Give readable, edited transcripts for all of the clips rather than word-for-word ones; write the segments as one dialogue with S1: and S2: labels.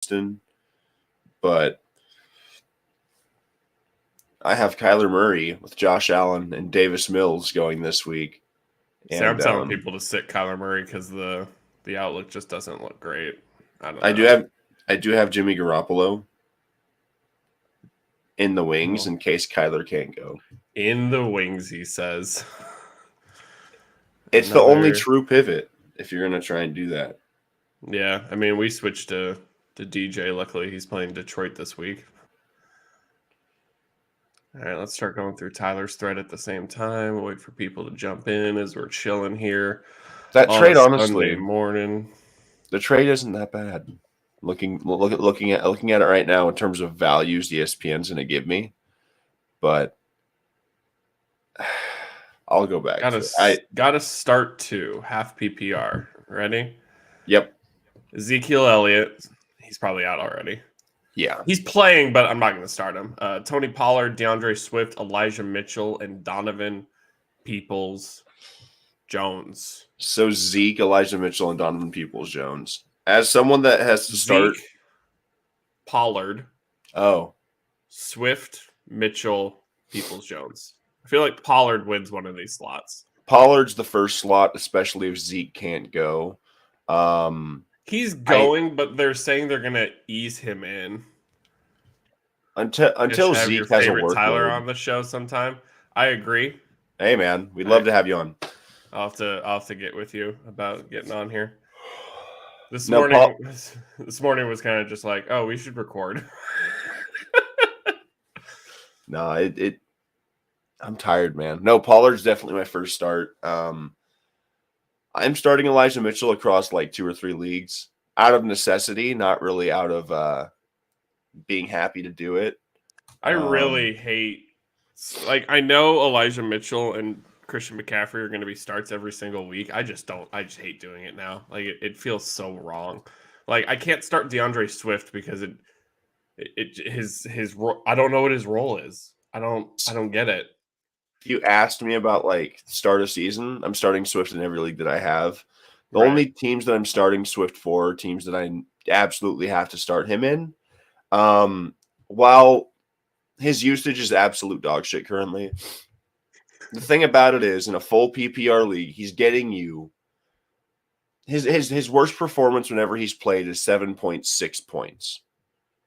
S1: Houston, but I have Kyler Murray with Josh Allen and Davis Mills going this week.
S2: See, I'm
S1: And
S2: telling people to sit Kyler Murray because the outlook just doesn't look great. I don't
S1: I
S2: know.
S1: do have Jimmy Garoppolo in the wings
S2: Well,
S1: in case Kyler can't go.
S2: in the wings, he says.
S1: It's the only true pivot if you're going to try and do that.
S2: Yeah, I mean, we switched to DJ. Luckily, he's playing Detroit this week. All right, let's start going through Tyler's thread at the same time. We'll wait for people to jump in as we're chilling here.
S1: That
S2: on
S1: trade,
S2: a
S1: honestly,
S2: Sunday morning.
S1: The trade isn't that bad. Looking at it right now in terms of values, ESPN's going to give me, but I'll go back to it.
S2: Gotta start to half PPR. Ready?
S1: Yep.
S2: Ezekiel Elliott. He's probably out already.
S1: Yeah.
S2: He's playing, but I'm not going to start him. Tony Pollard, DeAndre Swift, Elijah Mitchell, and Donovan Peoples-Jones.
S1: So Zeke, Elijah Mitchell, and Donovan Peoples-Jones. As someone that has to start
S2: Zeke, Pollard.
S1: Oh.
S2: Swift, Mitchell, Peoples-Jones. I feel like Pollard wins one of these slots.
S1: Pollard's the first slot, especially if Zeke can't go.
S2: He's going, but they're saying they're going to ease him in.
S1: Until Zeke has a workload.
S2: Tyler on the show sometime. I agree.
S1: Hey man, we'd love to have you on.
S2: I'll have to get with you about getting on here. This morning was kind of just like, oh, we should record.
S1: No, I'm tired, man. No, Pollard's definitely my first start. I'm starting Elijah Mitchell across like 2 or 3 leagues out of necessity, not really out of being happy to do it.
S2: I really hate, like, I know Elijah Mitchell and Christian McCaffrey are going to be starts every single week. I just hate doing it now. Like, it feels so wrong. Like, I can't start DeAndre Swift because his I don't know what his role is. I don't get it.
S1: You asked me about like start of season. I'm starting Swift in every league that I have. The only teams that I'm starting Swift for are teams that I absolutely have to start him in. While his usage is absolute dog shit currently, the thing about it is in a full PPR league, he's getting you his worst performance whenever he's played is 7.6 points.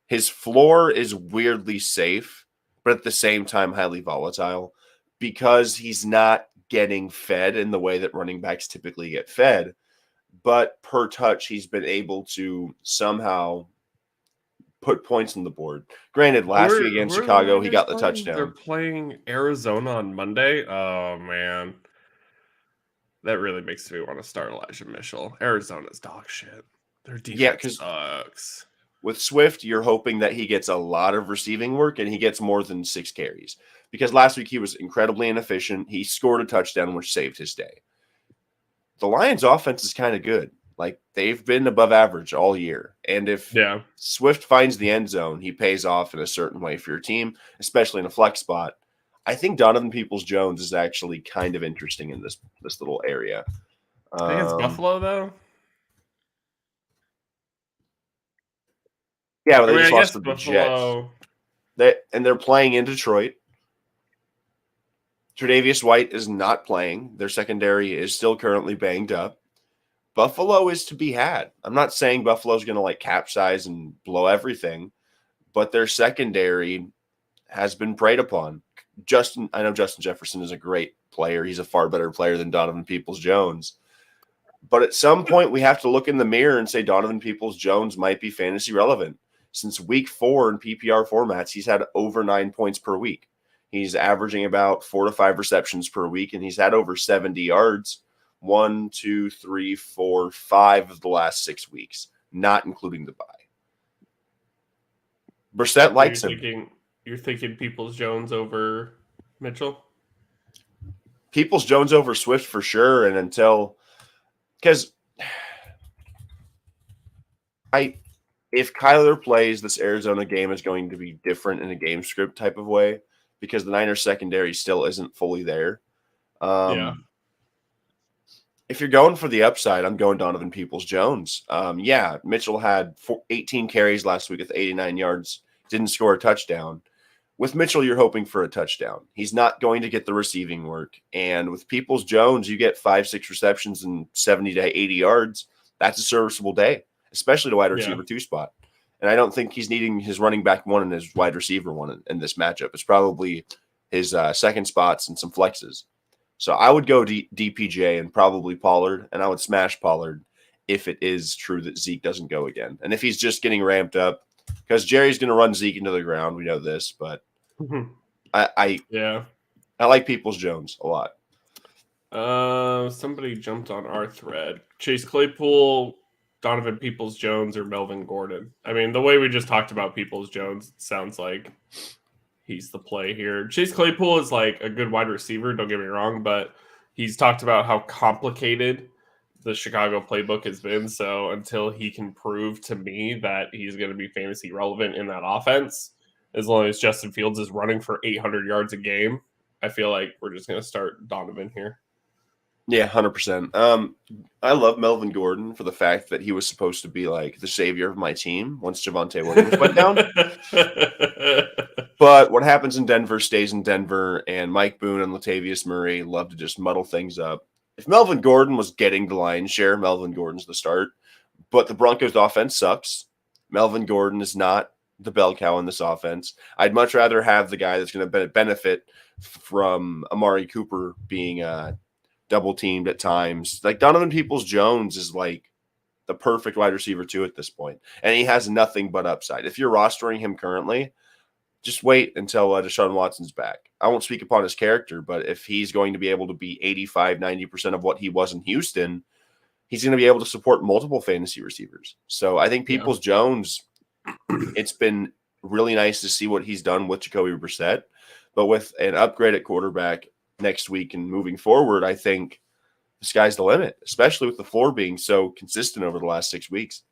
S1: His floor is weirdly safe, but at the same time highly volatile because he's not getting fed in the way that running backs typically get fed. But per touch, he's been able to somehow put points on the board. Granted, last week against Chicago, he got the touchdown.
S2: They're playing Arizona on Monday. Oh, man. That really makes me want to start Elijah Mitchell. Arizona's dog shit. Their defense sucks.
S1: With Swift, you're hoping that he gets a lot of receiving work and he gets more than 6 carries. Because last week he was incredibly inefficient. He scored a touchdown, which saved his day. The Lions' offense is kind of good. Like, they've been above average all year. And if Swift finds the end zone, he pays off in a certain way for your team, especially in a flex spot. I think Donovan Peoples-Jones is actually kind of interesting in this little area.
S2: Against Buffalo, though?
S1: Yeah, but they just lost to the Jets. They're playing in Detroit. Tre'Davious White is not playing. Their secondary is still currently banged up. Buffalo is to be had. I'm not saying Buffalo's going to like capsize and blow everything, but their secondary has been preyed upon. I know Justin Jefferson is a great player. He's a far better player than Donovan Peoples-Jones. But at some point, we have to look in the mirror and say Donovan Peoples-Jones might be fantasy relevant. Since week 4 in PPR formats, he's had over 9 points per week. He's averaging about 4 to 5 receptions per week, and he's had over 70 yards 1, 2, 3, 4, 5 of the last 6 weeks, not including the bye. Brissett likes him.
S2: You're thinking Peoples-Jones over Mitchell?
S1: Peoples-Jones over Swift for sure, and because if Kyler plays, this Arizona game is going to be different in a game script type of way because the Niners secondary still isn't fully there. If if you're going for the upside, I'm going Donovan Peoples-Jones. Yeah, Mitchell had 18 carries last week with 89 yards, didn't score a touchdown. With Mitchell, you're hoping for a touchdown. He's not going to get the receiving work. And with Peoples-Jones, you get 5-6 receptions and 70 to 80 yards. That's a serviceable day, especially the wide receiver 2 spot. And I don't think he's needing his running back 1 and his wide receiver 1 in this matchup. It's probably his second spots and some flexes. So I would go DPJ and probably Pollard, and I would smash Pollard if it is true that Zeke doesn't go again. And if he's just getting ramped up, because Jerry's going to run Zeke into the ground. We know this, but I like Peoples-Jones a lot.
S2: Somebody jumped on our thread. Chase Claypool, Donovan Peoples-Jones, or Melvin Gordon. I mean, the way we just talked about Peoples-Jones sounds like he's the play here. Chase Claypool is like a good wide receiver, don't get me wrong, but he's talked about how complicated the Chicago playbook has been. So until he can prove to me that he's going to be fantasy relevant in that offense, as long as Justin Fields is running for 800 yards a game, I feel like we're just going to start Donovan here.
S1: Yeah, 100%. I love Melvin Gordon for the fact that he was supposed to be like the savior of my team once Javonte Williams went down. But what happens in Denver stays in Denver, and Mike Boone and Latavius Murray love to just muddle things up. If Melvin Gordon was getting the lion's share, Melvin Gordon's the start. But the Broncos' offense sucks. Melvin Gordon is not the bell cow in this offense. I'd much rather have the guy that's going to benefit from Amari Cooper being double teamed at times. Like Donovan Peoples-Jones is like the perfect wide receiver 2 at this point, and he has nothing but upside. If you're rostering him currently, just wait until Deshaun Watson's back. I won't speak upon his character, but if he's going to be able to be 85, 90% of what he was in Houston, he's going to be able to support multiple fantasy receivers. So I think Peoples-Jones, it's been really nice to see what he's done with Jacoby Brissett, but with an upgrade at quarterback next week and moving forward, I think the sky's the limit, especially with the floor being so consistent over the last 6 weeks.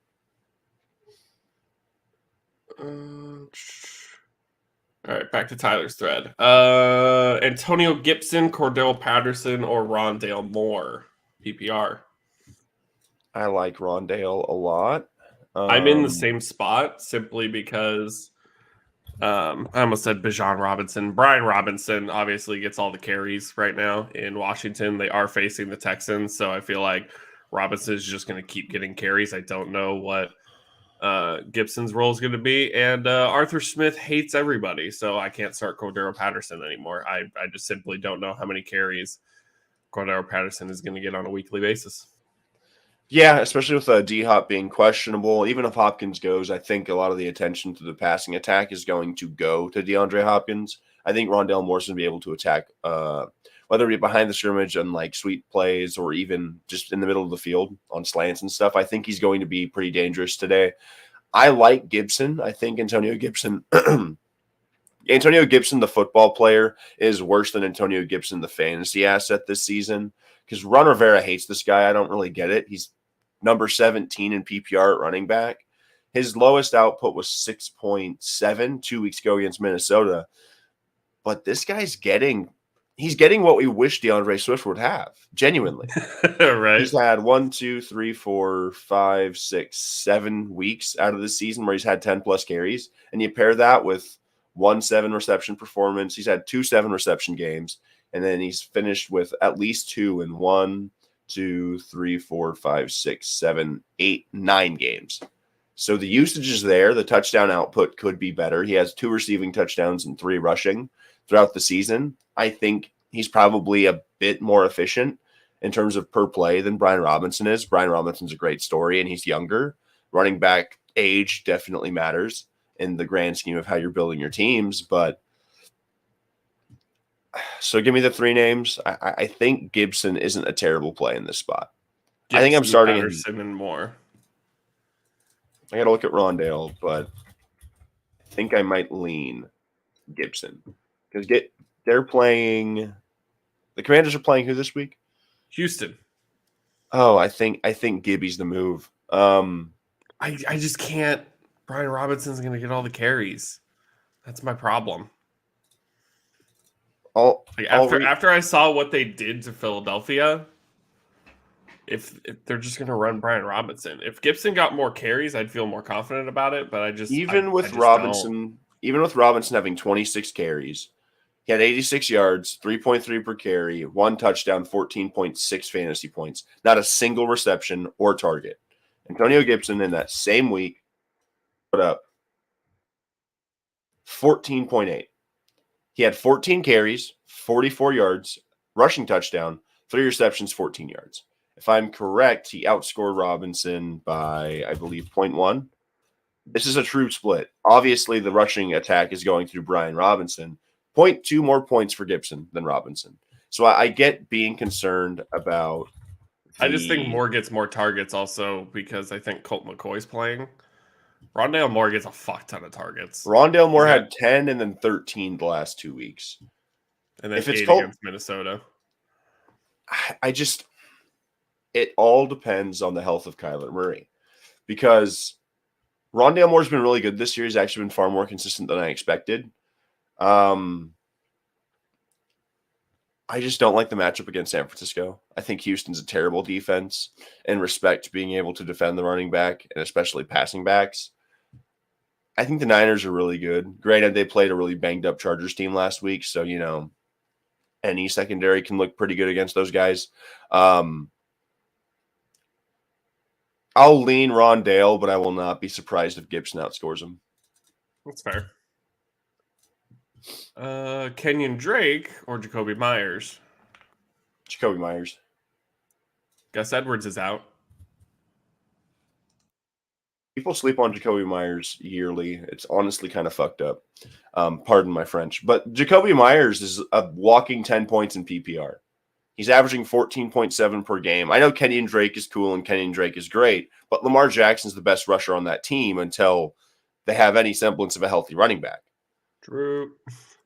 S2: All right, back to Tyler's thread. Antonio Gibson, Cordell Patterson, or Rondale Moore, PPR.
S1: I like Rondale a lot.
S2: I'm in the same spot simply because I almost said Bijan Robinson. Brian Robinson obviously gets all the carries right now in Washington. They are facing the Texans, so I feel like Robinson is just going to keep getting carries. I don't know what Gibson's role is going to be, and Arthur Smith hates everybody, so I can't start Cordero Patterson anymore. I just simply don't know how many carries Cordero Patterson is going to get on a weekly basis.
S1: Yeah, especially with D-Hop being questionable. Even if Hopkins goes, I think a lot of the attention to the passing attack is going to go to DeAndre Hopkins. I think Rondale Moore's going to be able to attack, whether it be behind the scrimmage on like sweep plays or even just in the middle of the field on slants and stuff. I think he's going to be pretty dangerous today. I like Gibson. I think Antonio Gibson, the football player, is worse than Antonio Gibson, the fantasy asset this season, because Ron Rivera hates this guy. I don't really get it. He's number 17 in PPR at running back. His lowest output was 6.7 2 weeks ago against Minnesota. But this guy's getting what we wish DeAndre Swift would have, genuinely.
S2: Right.
S1: He's had 1, 2, 3, 4, 5, 6, 7 weeks out of the season where he's had 10 plus carries. And you pair that with 1 7 reception performance. He's had 2 7 reception games. And then he's finished with at least 2 in 1, 2, 3, 4, 5, 6, 7, 8, 9 games. So the usage is there. The touchdown output could be better. He has 2 receiving touchdowns and 3 rushing throughout the season. I think he's probably a bit more efficient in terms of per play than Brian Robinson is. Brian Robinson's a great story, and he's younger. Running back age definitely matters in the grand scheme of how you're building your teams. But so give me the 3 names. I think Gibson isn't a terrible play in this spot.
S2: Gibson,
S1: I think I'm starting
S2: Patterson and Moore.
S1: I got to look at Rondale, but I think I might lean Gibson because they're playing. The Commanders are playing who this week?
S2: Houston.
S1: Oh, I think Gibby's the move.
S2: I just can't. Brian Robinson's going to get all the carries. That's my problem. After I saw what they did to Philadelphia, if they're just going to run Brian Robinson. If Gibson got more carries, I'd feel more confident about it. But I just don't.
S1: Even with Robinson having 26 carries, he had 86 yards, 3.3 per carry, 1 touchdown, 14.6 fantasy points, not a single reception or target. Antonio Gibson in that same week put up 14.8. He had 14 carries, 44 yards, rushing touchdown, 3 receptions, 14 yards. If I'm correct, he outscored Robinson by, I believe, 0.1. This is a true split. Obviously, the rushing attack is going through Brian Robinson. 0.2 more points for Gibson than Robinson. So I get being concerned about
S2: I just think Moore gets more targets also because I think Colt McCoy's playing. Rondale Moore gets a fuck ton of targets.
S1: Rondale Moore had 10 and then 13 the last 2 weeks.
S2: And then if it's 8 against Minnesota.
S1: It all depends on the health of Kyler Murray. Because Rondale Moore's been really good this year. He's actually been far more consistent than I expected. I just don't like the matchup against San Francisco. I think Houston's a terrible defense in respect to being able to defend the running back and especially passing backs. I think the Niners are really good. Granted, they played a really banged-up Chargers team last week, so, any secondary can look pretty good against those guys. I'll lean Rondale, but I will not be surprised if Gibson outscores him.
S2: That's fair. Kenyon Drake or Jacoby Myers?
S1: Jacoby Myers.
S2: Gus Edwards is out.
S1: People sleep on Jacoby Myers yearly. It's honestly kind of fucked up. Pardon my French. But Jacoby Myers is a walking 10 points in PPR. He's averaging 14.7 per game. I know Kenyon Drake is cool and Kenyon Drake is great, but Lamar Jackson's the best rusher on that team until they have any semblance of a healthy running back.
S2: True.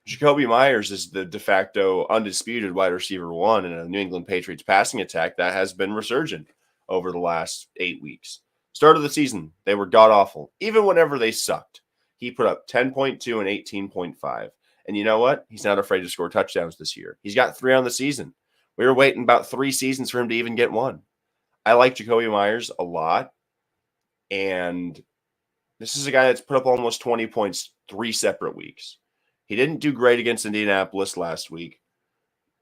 S1: Jacoby Myers is the de facto undisputed wide receiver 1 in a New England Patriots passing attack that has been resurgent over the last 8 weeks. Start of the season, they were god-awful. Even whenever they sucked, he put up 10.2 and 18.5. And you know what? He's not afraid to score touchdowns this year. He's got 3 on the season. We were waiting about 3 seasons for him to even get 1. I like Jacoby Myers a lot. And this is a guy that's put up almost 20 points 3 separate weeks. He didn't do great against Indianapolis last week.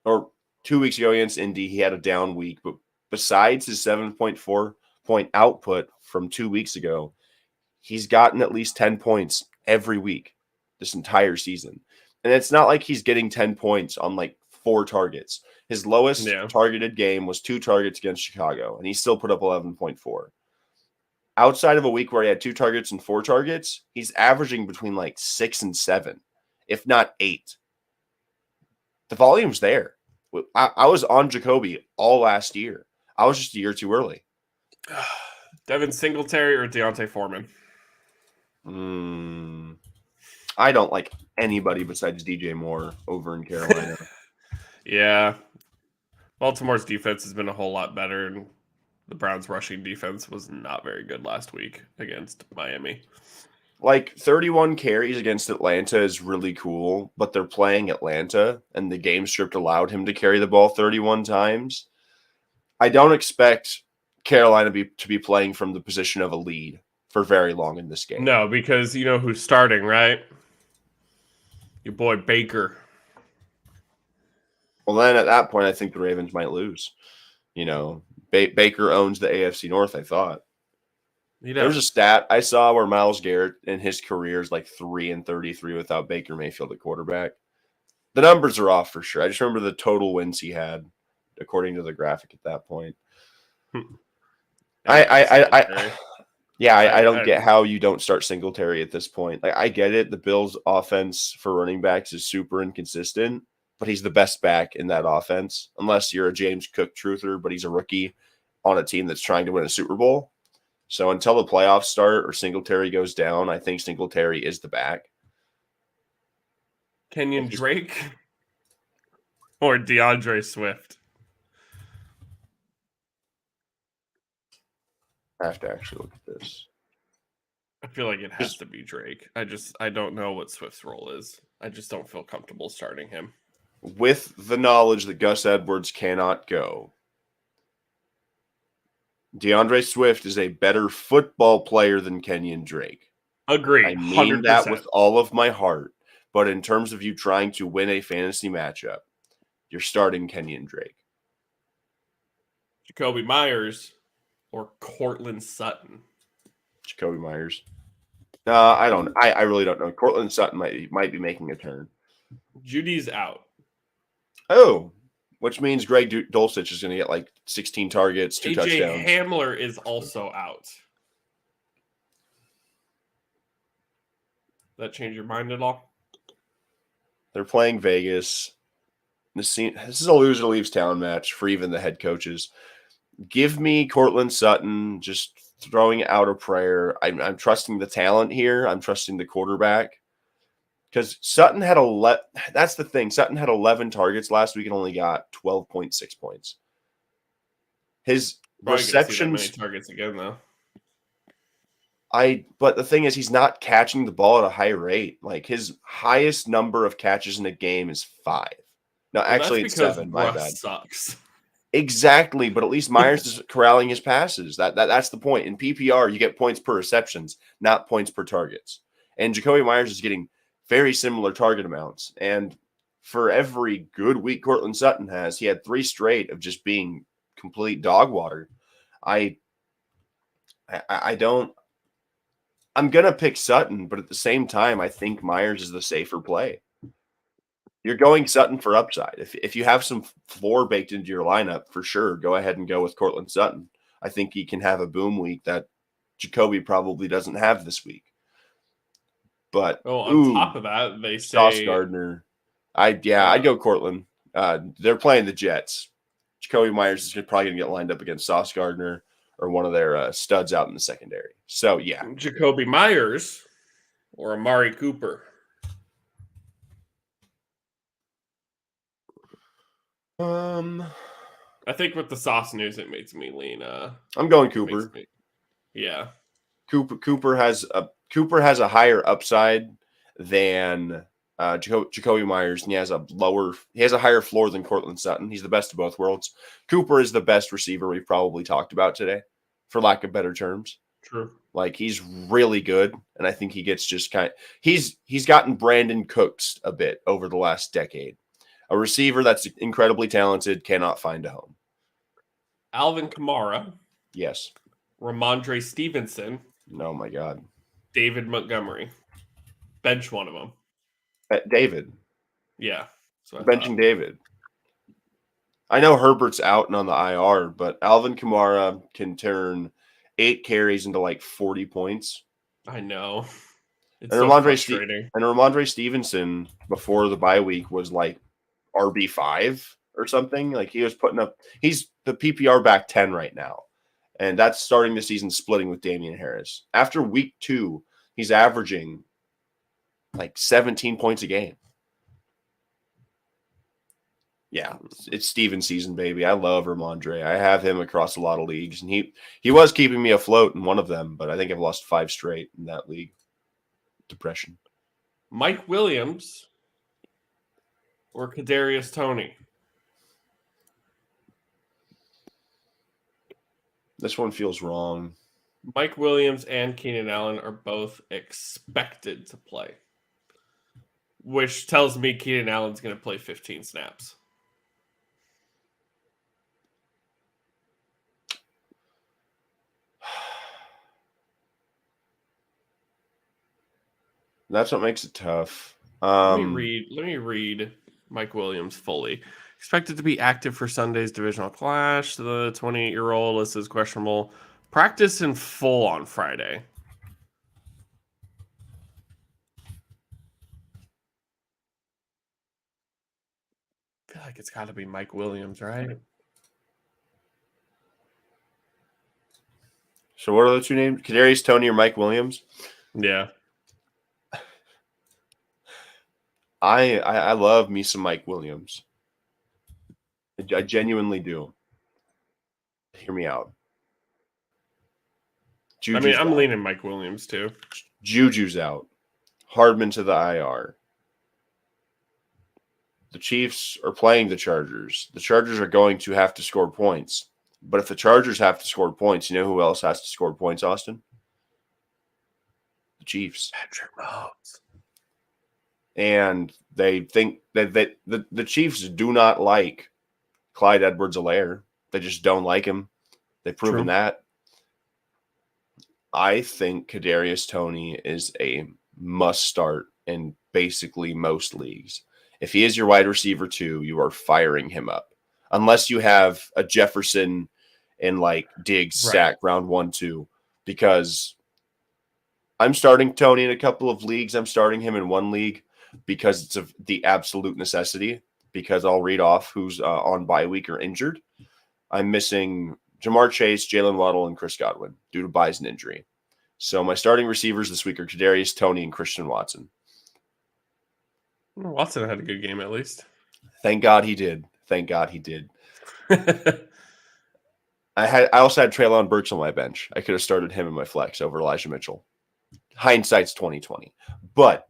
S1: Or 2 weeks ago against Indy, he had a down week. But besides his 7.4 point output from 2 weeks ago, he's gotten at least 10 points every week this entire season. And it's not like he's getting 10 points on like 4 targets. His lowest targeted game was 2 targets against Chicago, and he still put up 11.4. Outside of a week where he had 2 targets and 4 targets, he's averaging between like 6 and 7, if not 8. The volume's there. I was on Jacoby all last year. I was just a year too early.
S2: Devin Singletary or Deontay Foreman?
S1: I don't like anybody besides DJ Moore over in Carolina.
S2: Yeah. Baltimore's defense has been a whole lot better, and the Browns' rushing defense was not very good last week against Miami.
S1: Like 31 carries against Atlanta is really cool, but they're playing Atlanta, and the game script allowed him to carry the ball 31 times. I don't expect Carolina to be playing from the position of a lead for very long in this game.
S2: No, because you know who's starting, right? Your boy Baker.
S1: Well, then at that point, I think the Ravens might lose. Baker owns the AFC North, I thought. There was a stat I saw where Myles Garrett in his career is like 3-33 without Baker Mayfield at quarterback. The numbers are off for sure. I just remember the total wins he had according to the graphic at that point. I don't get how you don't start Singletary at this point. Like, I get it. The Bills' offense for running backs is super inconsistent, but he's the best back in that offense, unless you're a James Cook truther, but he's a rookie on a team that's trying to win a Super Bowl. So until the playoffs start or Singletary goes down, I think Singletary is the back.
S2: Kenyon Drake or DeAndre Swift?
S1: I have to actually look at this.
S2: I feel like it has to be Drake. I don't know what Swift's role is. I just don't feel comfortable starting him.
S1: With the knowledge that Gus Edwards cannot go, DeAndre Swift is a better football player than Kenyon Drake.
S2: Agree,
S1: I mean that
S2: 100%.
S1: with all of my heart. But in terms of you trying to win a fantasy matchup, you're starting Kenyon Drake.
S2: Jacoby Myers or Cortland Sutton?
S1: Jacoby Myers. I don't. I really don't know. Cortland Sutton might be making a turn.
S2: Judy's out.
S1: Oh, which means Greg Dulcich is going to get like 16 targets, 2
S2: AJ
S1: touchdowns.
S2: Hamler is also out. That change your mind at all?
S1: They're playing Vegas. This is a loser leaves town match for even the head coaches. Give me Cortland Sutton just throwing out a prayer. I'm trusting the talent here. I'm trusting the quarterback. Because Sutton had that's the thing. Sutton had 11 targets last week and only got 12.6 points. His
S2: Probably gonna see that many
S1: receptions.
S2: targets again, though.
S1: But the thing is, he's not catching the ball at a high rate. Like his highest number of catches in a game is 5. No,
S2: Well,
S1: actually,
S2: that's
S1: it's
S2: because
S1: 7. My
S2: Russ
S1: bad.
S2: sucks.
S1: Exactly, but at least Myers is corralling his passes. That's the point. In PPR, you get points per receptions, not points per targets. And Jacoby Myers is getting very similar target amounts. And for every good week Cortland Sutton has, he had 3 straight of just being complete dog water. I don't. I'm gonna pick Sutton, but at the same time, I think Myers is the safer play. You're going Sutton for upside. If you have some floor baked into your lineup, for sure, go ahead and go with Cortland Sutton. I think he can have a boom week that Jacoby probably doesn't have this week. But
S2: on top of that, they
S1: Sauce
S2: say
S1: Gardner. I'd go Cortland. They're playing the Jets. Jacoby Myers is probably going to get lined up against Sauce Gardner or one of their studs out in the secondary. So yeah,
S2: Jacoby Myers or Amari Cooper. I think with the Sauce news, it makes me lean.
S1: I'm going Cooper.
S2: Yeah,
S1: Cooper has a higher upside than Jacoby Myers, and he has a higher floor than Cortland Sutton. He's the best of both worlds. Cooper is the best receiver we've probably talked about today, for lack of better terms.
S2: true.
S1: Like he's really good, and I think he gets just he's gotten Brandon Cooks a bit over the last decade. A receiver that's incredibly talented cannot find a home.
S2: Alvin Kamara.
S1: Yes.
S2: Ramondre Stevenson.
S1: Oh my God.
S2: David Montgomery. Bench one of them.
S1: David.
S2: Yeah.
S1: Benching David. I know Herbert's out and on the IR, but Alvin Kamara can turn 8 carries into like 40 points.
S2: I know.
S1: It's so frustrating. And Ramondre Stevenson before the bye week was like RB5 or something. Like he's the PPR back 10 right now. And that's starting the season splitting with Damian Harris. After week 2, he's averaging like 17 points a game. Yeah, it's Steven season, baby. I love Ramondre. I have him across a lot of leagues, and he was keeping me afloat in one of them, but I think I've lost 5 straight in that league. Depression.
S2: Mike Williams or Kadarius Toney?
S1: This one feels wrong.
S2: Mike Williams and Keenan Allen are both expected to play, which tells me Keenan Allen's going to play 15 snaps.
S1: That's what makes it tough.
S2: Let me read Mike Williams fully. Expected to be active for Sunday's divisional clash. The 28-year-old list is questionable. Practice in full on Friday. I feel like it's got to be Mike Williams, right?
S1: So what are the 2 names? Kadarius Toney or Mike Williams?
S2: Yeah.
S1: I love me some Mike Williams. I genuinely do. Hear me out.
S2: Juju's I'm leaning Mike Williams too.
S1: Juju's out. Hardman to the IR. The Chiefs are playing the Chargers. The Chargers are going to have to score points. But if the Chargers have to score points, you know who else has to score points, Austin? The Chiefs.
S2: Patrick Mahomes.
S1: And they think that the Chiefs do not like Clyde Edwards-Helaire. They just don't like him. They've proven that. I think Kadarius Toney is a must start in basically most leagues. If he is your wide receiver 2, you are firing him up. Unless you have a Jefferson and like Diggs stack round 1-2, because I'm starting Toney in a couple of leagues. I'm starting him in one league because it's the absolute necessity, because I'll read off who's on bye week or injured. I'm missing Jamar Chase, Jalen Waddle, and Chris Godwin due to buys and injury. So my starting receivers this week are Kadarius Toney and Christian Watson.
S2: Watson had a good game at least.
S1: Thank God he did. Thank God he did. I also had Treylon Burks on my bench. I could have started him in my flex over Elijah Mitchell. Hindsight's 2020. But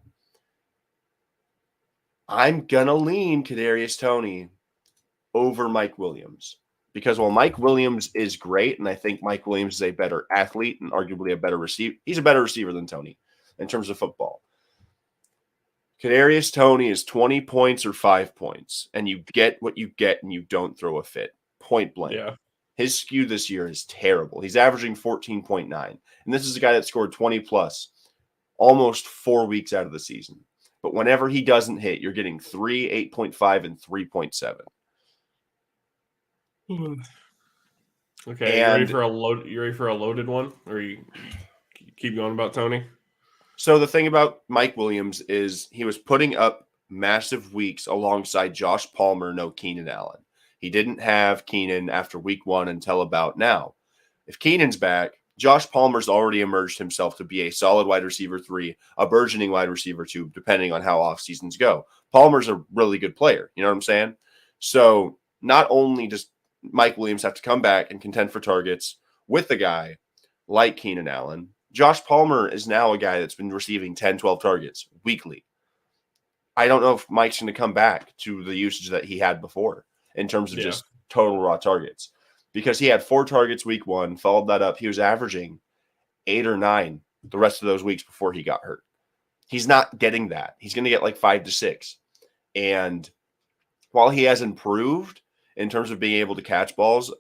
S1: I'm gonna lean Kadarius Toney over Mike Williams. Because while Mike Williams is great, and I think Mike Williams is a better athlete and arguably a better receiver, he's a better receiver than Toney in terms of football. Kadarius Toney is 20 points or 5 points, and you get what you get and you don't throw a fit. Point blank.
S2: Yeah.
S1: His skew this year is terrible. He's averaging 14.9. And this is a guy that scored 20 plus almost 4 weeks out of the season. But whenever he doesn't hit, you're getting 3, 8.5, and 3.7.
S2: Okay, you ready for a loaded one, or you keep going about Toney?
S1: So the thing about Mike Williams is he was putting up massive weeks alongside Josh Palmer, no Keenan Allen. He didn't have Keenan after week 1 until about now. If Keenan's back, Josh Palmer's already emerged himself to be a solid wide receiver 3, a burgeoning wide receiver 2, depending on how off seasons go. Palmer's a really good player. You know what I'm saying? So not only does Mike Williams have to come back and contend for targets with a guy like Keenan Allen, Josh Palmer is now a guy that's been receiving 10, 12 targets weekly. I don't know if Mike's going to come back to the usage that he had before in terms of just total raw targets, because he had 4 targets week 1, followed that up. He was averaging 8 or 9 the rest of those weeks before he got hurt. He's not getting that. He's going to get like 5 to 6. And while he has improved in terms of being able to catch balls,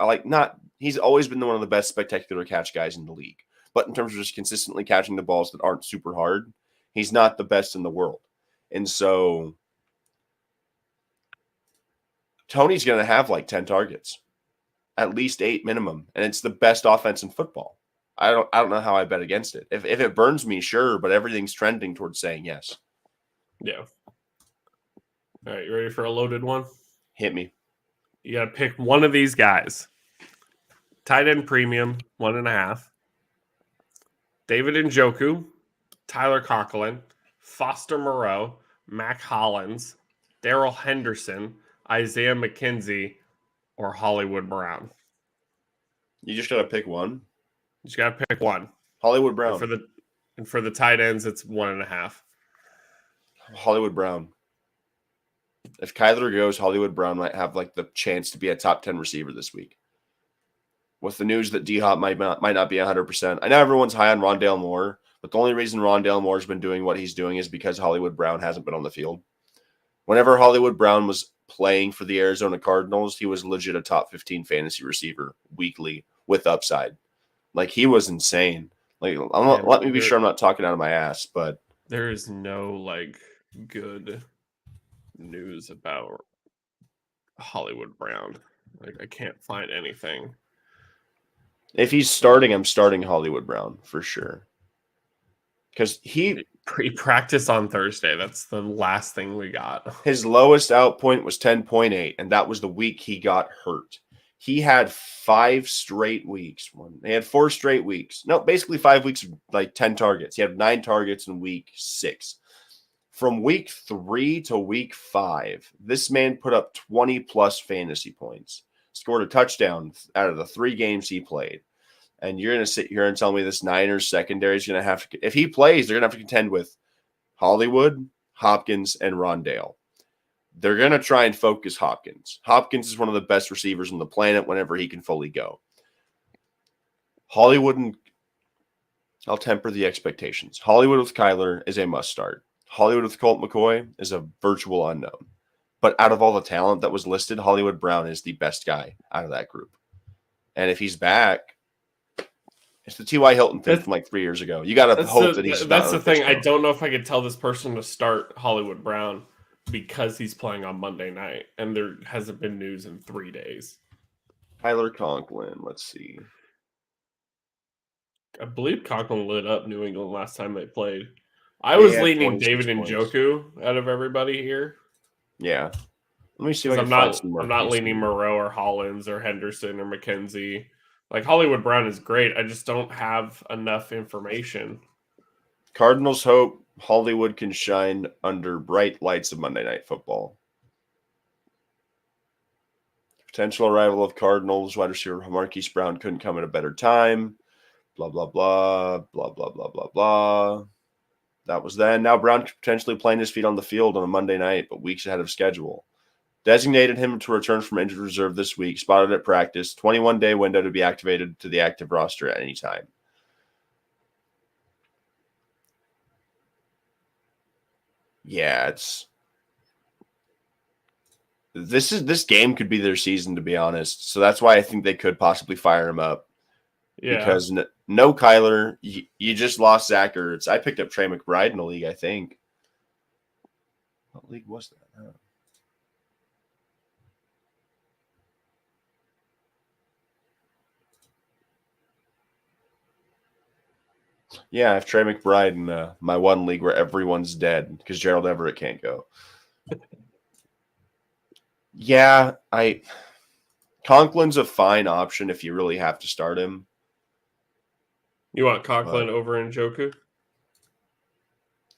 S1: he's always been one of the best spectacular catch guys in the league. But in terms of just consistently catching the balls that aren't super hard, he's not the best in the world. And so Toney's going to have like 10 targets, at least 8 minimum, and it's the best offense in football. I don't know how I bet against it. If it burns me, sure, but everything's trending towards saying yes.
S2: Yeah. All right, you ready for a loaded one?
S1: Hit me.
S2: You got to pick one of these guys. Tight end premium, 1.5. David Njoku, Tyler Conklin, Foster Moreau, Mac Hollins, Darrell Henderson, Isaiah McKenzie, or Hollywood Brown.
S1: You just got to pick one?
S2: You just got to pick one.
S1: Hollywood Brown.
S2: And for the tight ends, it's 1.5.
S1: Hollywood Brown. If Kyler goes, Hollywood Brown might have like the chance to be a top 10 receiver this week. With the news that D-Hop might not be 100%. I know everyone's high on Rondale Moore, but the only reason Rondale Moore's been doing what he's doing is because Hollywood Brown hasn't been on the field. Whenever Hollywood Brown was playing for the Arizona Cardinals, he was legit a top 15 fantasy receiver weekly with upside. Like, he was insane. Like, let me be sure I'm not talking out of my ass, but
S2: there is no like good news about Hollywood Brown. Like, I can't find anything.
S1: If he's starting, I'm starting Hollywood Brown for sure. Because he
S2: practiced on Thursday. That's the last thing we got.
S1: His lowest out point was 10.8, and that was the week he got hurt. He had 5 straight weeks. He had 4 straight weeks. No, basically 5 weeks of like 10 targets. He had 9 targets in week 6. From week 3 to week 5, this man put up 20 plus fantasy points. Scored a touchdown out of the 3 games he played. And you're going to sit here and tell me this Niners secondary is going to have to, if he plays, they're going to have to contend with Hollywood, Hopkins, and Rondale. they're going to try and focus Hopkins. Hopkins is one of the best receivers on the planet whenever he can fully go. Hollywood, and I'll temper the expectations. Hollywood with Kyler is a must start. Hollywood with Colt McCoy is a virtual unknown. But out of all the talent that was listed, Hollywood Brown is the best guy out of that group. And if he's back, it's the T.Y. Hilton thing from like 3 years ago. You got to hope that he's
S2: That's the thing. I don't know if I could tell this person to start Hollywood Brown because he's playing on Monday night, and there hasn't been news in 3 days.
S1: Tyler Conklin, let's see.
S2: I believe Conklin lit up New England last time they played. I was leaning David Njoku out of everybody here.
S1: Yeah. Let me see if I can
S2: find some more. I'm not leaning Moreau or Hollins or Henderson or McKenzie. Like, Hollywood Brown is great. I just don't have enough information.
S1: Cardinals hope Hollywood can shine under bright lights of Monday Night Football. Potential arrival of Cardinals wide receiver Marquise Brown couldn't come at a better time. Blah, blah, blah, blah, blah, blah, blah, blah. That was then. Now Brown potentially playing his feet on the field on a Monday night, but weeks ahead of schedule. Designated him to return from injured reserve this week. Spotted at practice. 21-day window to be activated to the active roster at any time. Yeah, this game could be their season, to be honest. So that's why I think they could possibly fire him up. Yeah. Because no Kyler, you just lost Zach Ertz. I picked up Trey McBride in the league, I think. What league was that? Yeah, I have Trey McBride in my one league where everyone's dead because Gerald Everett can't go. Yeah, Conklin's a fine option if you really have to start him.
S2: You want Conklin over Njoku?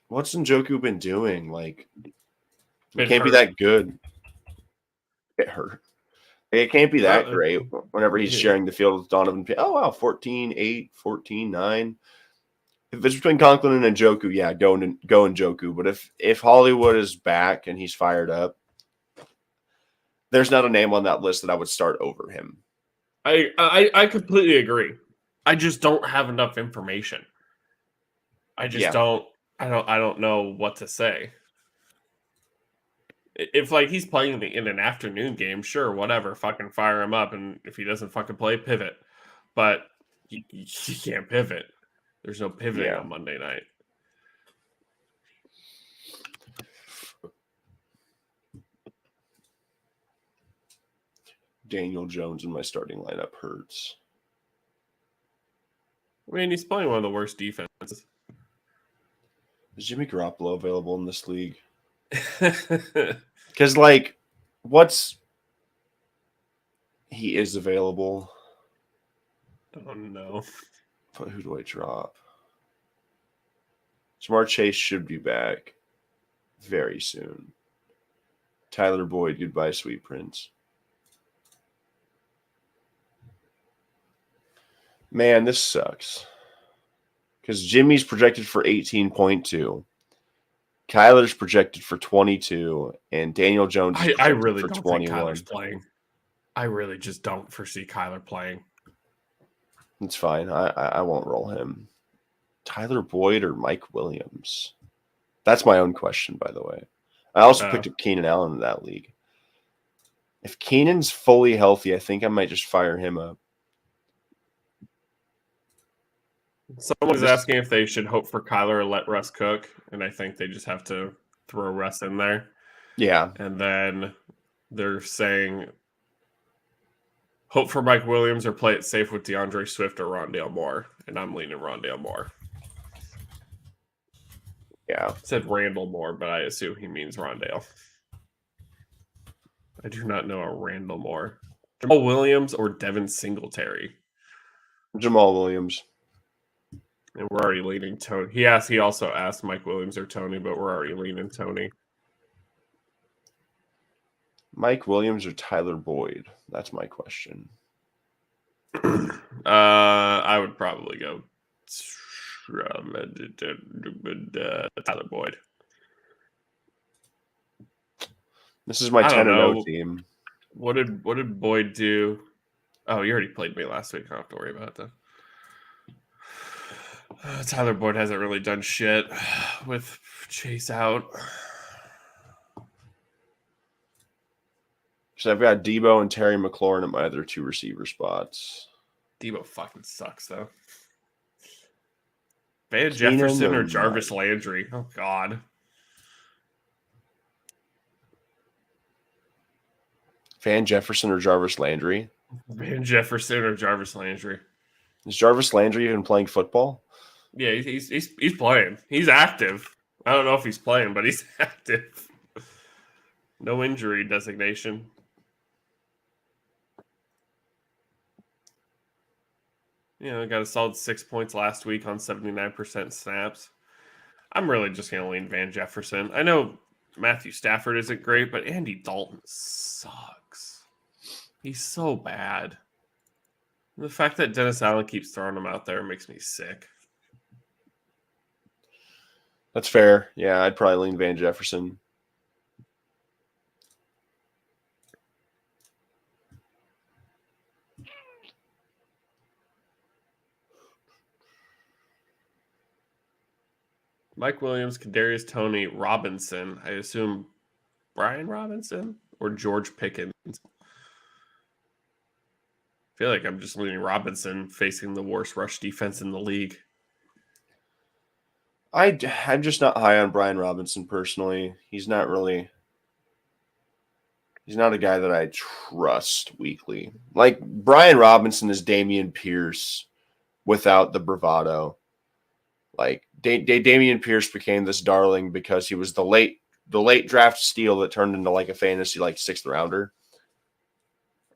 S1: What's Njoku been doing? Like, it can't be that good. Get hurt. It can't be that great whenever he's sharing the field with Donovan. Oh, wow, 14-8, 14-9. If it's between Conklin and Njoku, yeah, go Njoku. But if Hollywood is back and he's fired up, there's not a name on that list that I would start over him.
S2: I completely agree. I just don't have enough information. I just don't. I don't know what to say. If like he's playing in an afternoon game, sure, whatever, fucking fire him up, and if he doesn't fucking play, pivot. But you can't pivot. There's no pivoting on Monday night.
S1: Daniel Jones in my starting lineup hurts.
S2: I mean, he's playing one of the worst defenses.
S1: Is Jimmy Garoppolo available in this league? Because, like, he is available.
S2: Oh, no.
S1: But who do I drop? Jamar Chase should be back very soon. Tyler Boyd, goodbye, sweet prince. Man, this sucks. Because Jimmy's projected for 18.2. Kyler's projected for 22. And Daniel Jones is
S2: I really
S1: for
S2: don't
S1: 21.
S2: think Kyler's playing. I really just don't foresee Kyler playing.
S1: It's fine. I won't roll him. Tyler Boyd or Mike Williams? That's my own question, by the way. I also picked up Keenan Allen in that league. If Keenan's fully healthy, I think I might just fire him up.
S2: Someone's asking if they should hope for Kyler or let Russ cook, and I think they just have to throw Russ in there.
S1: Yeah.
S2: And then they're saying hope for Mike Williams or play it safe with DeAndre Swift or Rondale Moore, and I'm leaning Rondale Moore.
S1: Yeah.
S2: I said Randall Moore, but I assume he means Rondale. I do not know a Randall Moore. Jamal Williams or Devin Singletary?
S1: Jamal Williams.
S2: And we're already leaning Tony. He also asked Mike Williams or Tony, but we're already leaning Tony.
S1: Mike Williams or Tyler Boyd? That's my question.
S2: I would probably go Tyler Boyd.
S1: This is my
S2: I don't
S1: 10-0
S2: know.
S1: team.
S2: What did Boyd do? Oh, you already played me last week. I don't have to worry about that. Tyler Boyd hasn't really done shit with Chase out.
S1: So I've got Debo and Terry McLaurin at my other 2 receiver spots.
S2: Debo fucking sucks though. Van
S1: Keenan
S2: Jefferson or
S1: or
S2: Jarvis
S1: Mike?
S2: Landry? Oh God.
S1: Van Jefferson or Jarvis Landry?
S2: Van Jefferson or Jarvis Landry?
S1: Is Jarvis Landry even playing football?
S2: Yeah, he's playing. He's active. I don't know if he's playing, but he's active. No injury designation. I got a solid 6 points last week on 79% snaps. I'm really just going to lean Van Jefferson. I know Matthew Stafford isn't great, but Andy Dalton sucks. He's so bad. The fact that Dennis Allen keeps throwing him out there makes me sick.
S1: That's fair. Yeah, I'd probably lean Van Jefferson.
S2: Mike Williams, Kadarius Toney, Robinson. I assume Brian Robinson or George Pickens. I feel like I'm just leaning Robinson facing the worst rush defense in the league.
S1: I'm just not high on Brian Robinson personally. He's not a guy that I trust weekly. Like Brian Robinson is Damian Pierce without the bravado. Like Damian Pierce became this darling because he was the late draft steal that turned into like a fantasy like 6th rounder.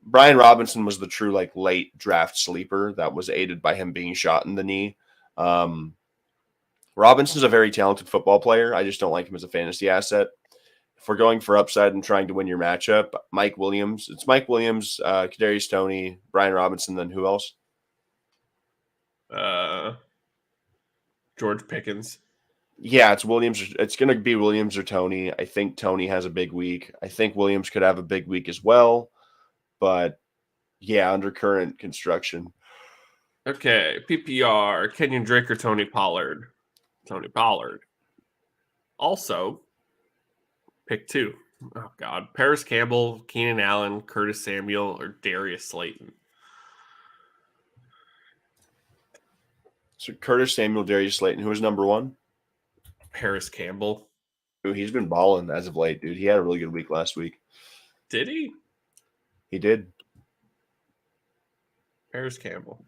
S1: Brian Robinson was the true like late draft sleeper that was aided by him being shot in the knee. Robinson's a very talented football player. I just don't like him as a fantasy asset. If we're going for upside and trying to win your matchup, Mike Williams. It's Mike Williams, Kadarius Toney, Brian Robinson, then who else?
S2: George Pickens.
S1: Yeah, it's Williams. It's going to be Williams or Toney. I think Toney has a big week. I think Williams could have a big week as well. But yeah, under current construction.
S2: Okay, PPR, Kenyon Drake or Tony Pollard? Tony Pollard. Also, pick 2. Oh, God. Paris Campbell, Keenan Allen, Curtis Samuel, or Darius Slayton?
S1: So Curtis Samuel, Darius Slayton. Who was number 1?
S2: Paris Campbell.
S1: Ooh, he's been balling as of late, dude. He had a really good week last week.
S2: Did he?
S1: He did.
S2: Paris Campbell.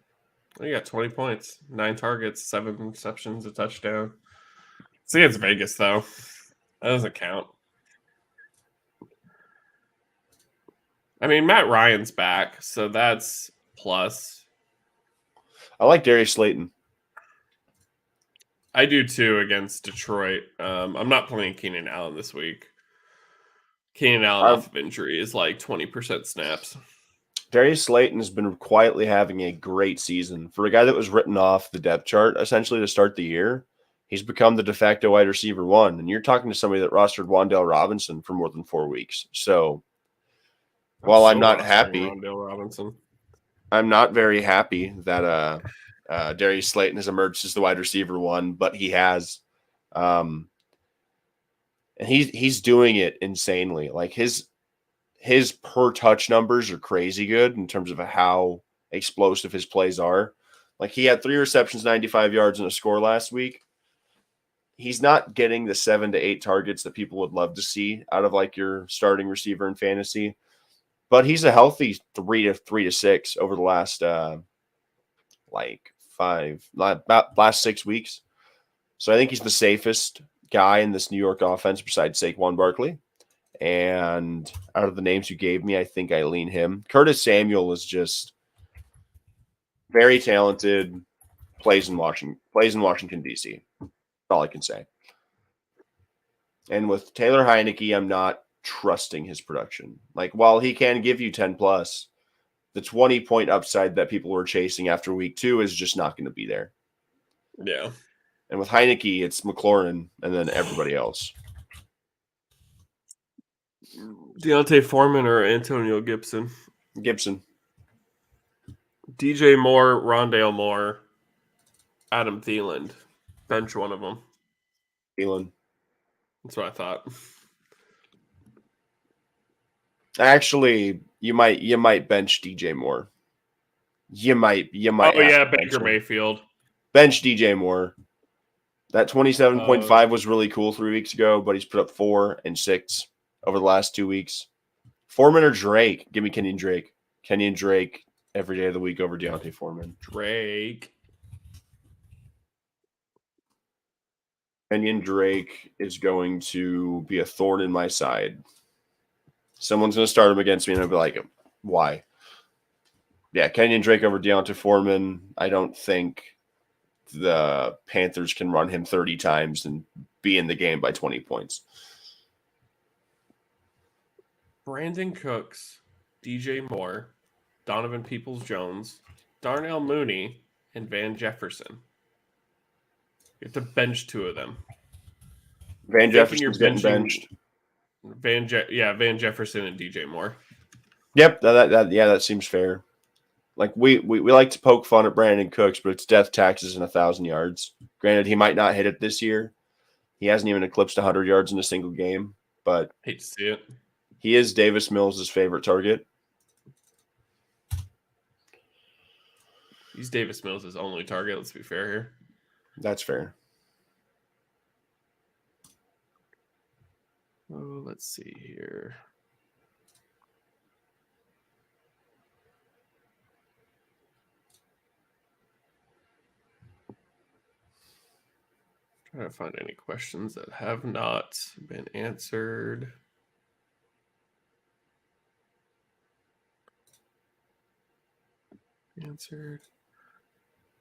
S2: He got 20 points, 9 targets, 7 receptions, a touchdown. It's against Vegas, though. That doesn't count. I mean, Matt Ryan's back, so that's plus.
S1: I like Darius Slayton.
S2: I do too against Detroit. I'm not playing Keenan Allen this week. Keenan Allen off of injury is like 20% snaps.
S1: Darius Slayton has been quietly having a great season. For a guy that was written off the depth chart essentially to start the year, he's become the de facto wide receiver 1. And you're talking to somebody that rostered Wan'Dale Robinson for more than 4 weeks. So while I'm not happy,
S2: Wan'Dale Robinson.
S1: I'm not very happy that Darius Slayton has emerged as the wide receiver 1, but he has. And he's doing it insanely. Like his per touch numbers are crazy good in terms of how explosive his plays are. Like he had 3 receptions, 95 yards, and a score last week. He's not getting the 7 to 8 targets that people would love to see out of like your starting receiver in fantasy, but he's a healthy 3 to 6 over the last last 6 weeks. So I think he's the safest guy in this New York offense besides Saquon Barkley. And out of the names you gave me, I think I lean him. Curtis Samuel is just very talented, plays in Washington, D.C. That's all I can say. And with Taylor Heineke, I'm not trusting his production. Like, while he can give you 10 plus, the 20-point upside that people were chasing after week 2 is just not going to be there.
S2: Yeah.
S1: And with Heineke, it's McLaurin and then everybody else.
S2: Deontay Foreman or Antonio Gibson?
S1: Gibson.
S2: DJ Moore, Rondale Moore, Adam Thielen. Bench one of them.
S1: Thielen.
S2: That's what I thought.
S1: Actually, you might bench DJ Moore. You might.
S2: Oh yeah,
S1: have to
S2: Baker Mayfield.
S1: bench DJ Moore. That 27.5 was really cool 3 weeks ago, but he's put up 4 and 6 over the last 2 weeks. Foreman or Drake? Give me Kenyon Drake. Kenyon Drake every day of the week over Deontay Foreman.
S2: Drake.
S1: Kenyon Drake is going to be a thorn in my side. Someone's going to start him against me, and I'll be like, why? Yeah, Kenyon Drake over Deontay Foreman. I don't think the Panthers can run him 30 times and be in the game by 20 points.
S2: Brandon Cooks, DJ Moore, Donovan Peoples-Jones, Darnell Mooney, and Van Jefferson. You have to bench 2 of them.
S1: Van Jefferson's getting benched.
S2: Van Jefferson and DJ Moore.
S1: Yep, that seems fair. Like we like to poke fun at Brandon Cooks, but it's death, taxes, and 1,000 yards. Granted, he might not hit it this year. He hasn't even eclipsed 100 yards in a single game, but
S2: hate to see it.
S1: He is Davis Mills' favorite target.
S2: He's Davis Mills' only target. Let's be fair here.
S1: That's fair.
S2: Oh, let's see here. Trying to find any questions that have not been answered.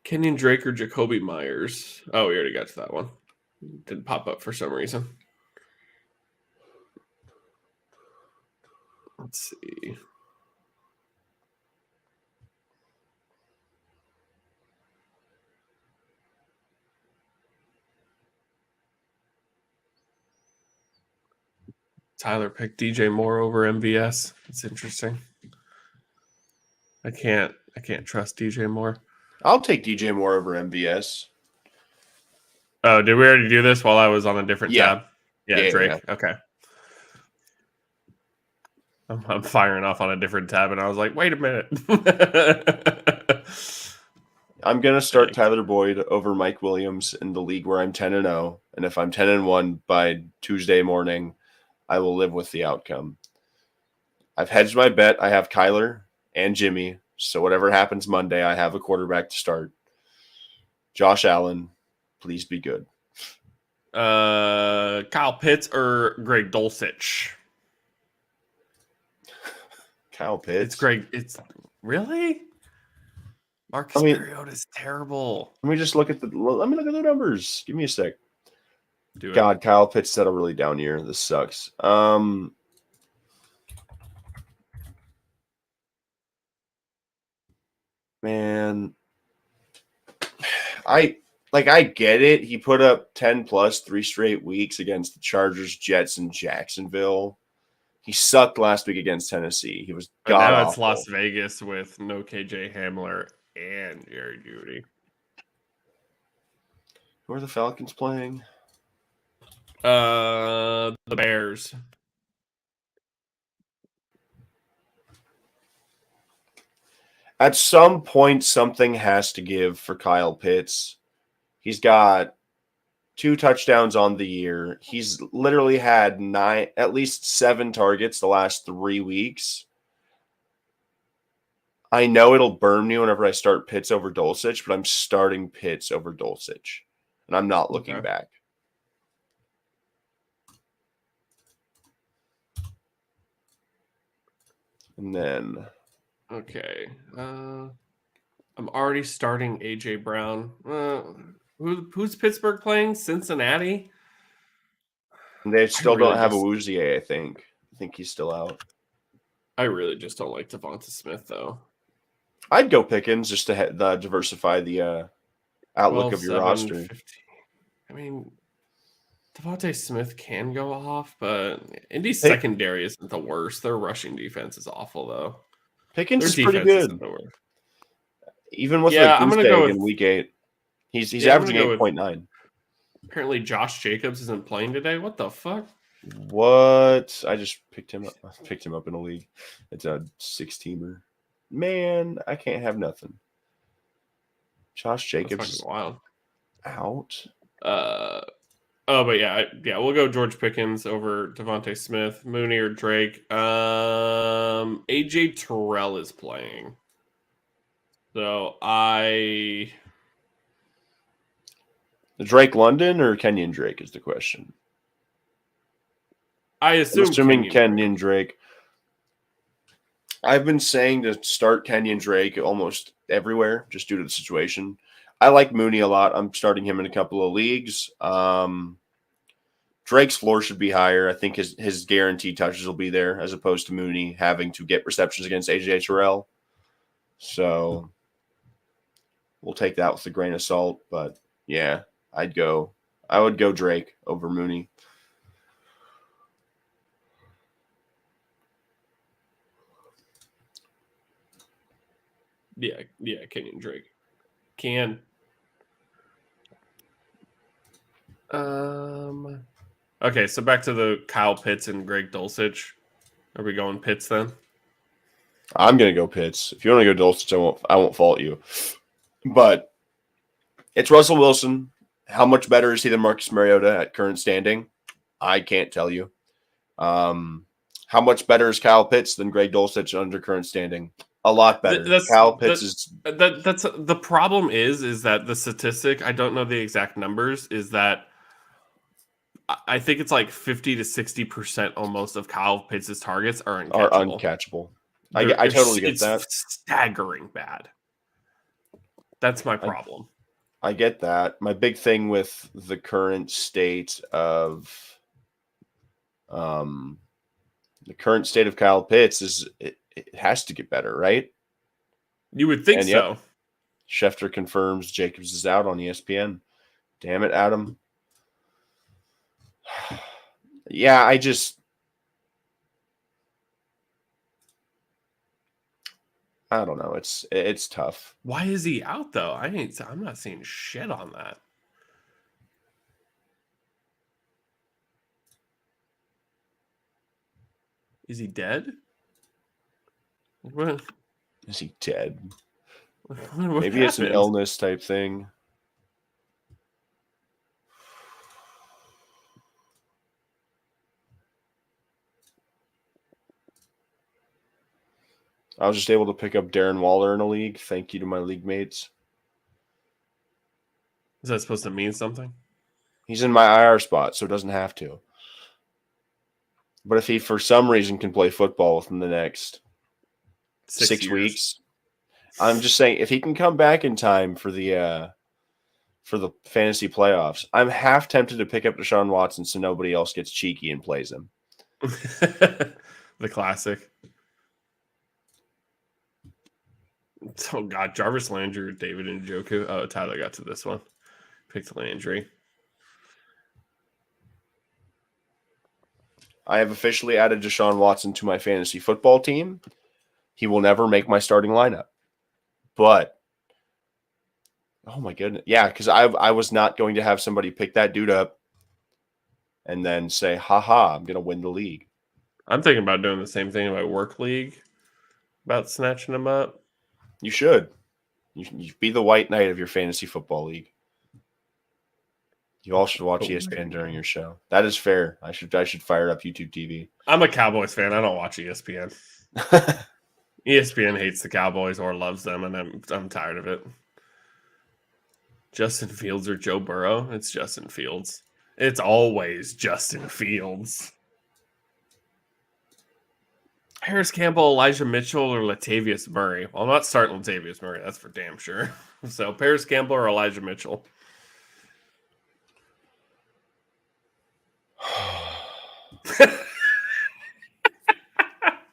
S2: Kenyon Drake or Jacoby Myers? Oh, we already got to that one. Didn't pop up for some reason. Let's see. Tyler picked DJ Moore over MVS. It's interesting. I can't trust DJ Moore.
S1: I'll take DJ Moore over MVS.
S2: Oh, did we already do this while I was on a different tab? Yeah, Drake.
S1: Yeah.
S2: Okay. I'm firing off on a different tab, and I was like, wait a minute.
S1: I'm going to start Tyler Boyd over Mike Williams in the league where I'm 10-0. And if I'm 10-1 by Tuesday morning, I will live with the outcome. I've hedged my bet. I have Kyler and Jimmy. So whatever happens Monday, I have a quarterback to start. Josh Allen, please be good.
S2: Kyle Pitts or Greg Dulcich?
S1: Kyle Pitts.
S2: It's Greg. It's really Marcus Mariota's terrible.
S1: Let me look at the numbers. Give me a sec.
S2: Do it.
S1: God, Kyle Pitts had a really down year. This sucks. Man, I get it. He put up 10 plus 3 straight weeks against the Chargers, Jets, and Jacksonville. He sucked last week against Tennessee. He was god
S2: now it's
S1: awful.
S2: Las Vegas with no KJ Hamler and Jerry Jeudy.
S1: Who are the Falcons playing?
S2: The Bears.
S1: At some point, something has to give for Kyle Pitts. He's got 2 touchdowns on the year. He's literally had at least 7 targets the last 3 weeks. I know it'll burn me whenever I start Pitts over Dulcich, but I'm starting Pitts over Dulcich, and I'm not looking back. And then...
S2: Okay. I'm already starting AJ Brown. Who's Pittsburgh playing? Cincinnati?
S1: And they still don't have Awuzie, I think. I think he's still out.
S2: I really just don't like Devonta Smith, though.
S1: I'd go Pickens just to diversify the outlook of your roster.
S2: 15. I mean, Devontae Smith can go off, but Indy's secondary isn't the worst. Their rushing defense is awful, though.
S1: Pickens
S2: Their
S1: is pretty
S2: defense isn't
S1: good,
S2: the worst.
S1: even with
S2: Yeah,
S1: a
S2: I'm
S1: goose
S2: gonna go
S1: egg
S2: with.
S1: in week 8. He's
S2: Yeah, I'm gonna
S1: averaging
S2: go with.
S1: 8.9.
S2: Apparently, Josh Jacobs isn't playing today. What the fuck?
S1: What? I just picked him up. I picked him up in a league. It's a 6-teamer. Man, I can't have nothing. Josh Jacobs
S2: That's
S1: is
S2: fucking wild.
S1: out.
S2: But yeah, we'll go George Pickens over Devontae Smith, Mooney or Drake. AJ Terrell is playing, so
S1: Drake London or Kenyon Drake is the question.
S2: I
S1: I'm
S2: assume
S1: assuming
S2: Kenyon
S1: Drake. I've been saying to start Kenyon Drake almost everywhere just due to the situation. I like Mooney a lot. I'm starting him in a couple of leagues. Drake's floor should be higher. I think his guaranteed touches will be there as opposed to Mooney having to get receptions against AJ Terrell. So we'll take that with a grain of salt. But yeah, I would go Drake over Mooney.
S2: Yeah, Kenyon Drake can. Okay, so back to the Kyle Pitts and Greg Dulcich. Are we going Pitts then?
S1: I'm gonna go Pitts. If you want to go Dulcich, I won't fault you. But it's Russell Wilson. How much better is he than Marcus Mariota at current standing? I can't tell you. How much better is Kyle Pitts than Greg Dulcich under current standing? A lot better. Kyle Pitts is
S2: that's the problem is that the statistic, I don't know the exact numbers, is that I think it's like 50 to 60% almost of Kyle Pitts' targets are
S1: uncatchable. I totally get that.
S2: It's staggering bad. That's my problem.
S1: I get that. My big thing with the current state of Kyle Pitts is it has to get better, right?
S2: You would think so.
S1: Yep, Schefter confirms Jacobs is out on ESPN. Damn it, Adam. Yeah, I don't know. It's tough.
S2: Why is he out though? I'm not seeing shit on that. Is he dead? What?
S1: Is he dead?
S2: What
S1: Maybe it's an illness type thing. I was just able to pick up Darren Waller in a league. Thank you to my league mates.
S2: Is that supposed to mean something?
S1: He's in my IR spot, so it doesn't have to. But if he, for some reason, can play football within the next 6 weeks, I'm just saying, if he can come back in time for the fantasy playoffs, I'm half tempted to pick up Deshaun Watson so nobody else gets cheeky and plays him.
S2: The classic. Oh, God. Jarvis Landry, David Njoku. Oh, Tyler got to this one. Picked Landry.
S1: I have officially added Deshaun Watson to my fantasy football team. He will never make my starting lineup. But, oh my goodness. Yeah, because I was not going to have somebody pick that dude up and then say, haha, I'm going to win the league.
S2: I'm thinking about doing the same thing in my work league, about snatching him up.
S1: You should. You be the white knight of your fantasy football league. You all should watch ESPN during your show. That is fair. I should fire up YouTube TV.
S2: I'm a Cowboys fan. I don't watch ESPN. ESPN hates the Cowboys or loves them, and I'm tired of it. Justin Fields or Joe Burrow? It's Justin Fields. It's always Justin Fields. Paris Campbell, Elijah Mitchell, or Latavius Murray? Well, I'm not starting Latavius Murray. That's for damn sure. So Paris Campbell or Elijah Mitchell?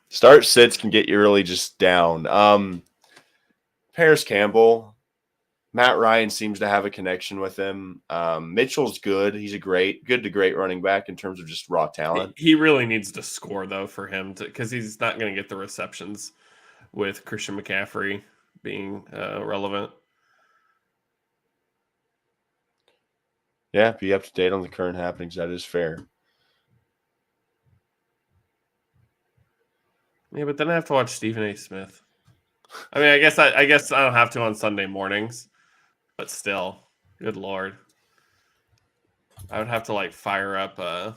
S1: Start sits can get you really just down. Paris Campbell, Matt Ryan seems to have a connection with him. Mitchell's good. He's a good to great running back in terms of just raw talent.
S2: He really needs to score, though, for him to, because he's not going to get the receptions with Christian McCaffrey being relevant.
S1: Yeah, be up to date on the current happenings. That is fair.
S2: Yeah, but then I have to watch Stephen A. Smith. I mean, I guess I don't have to on Sunday mornings, but still, good lord, I would have to like fire up. I'd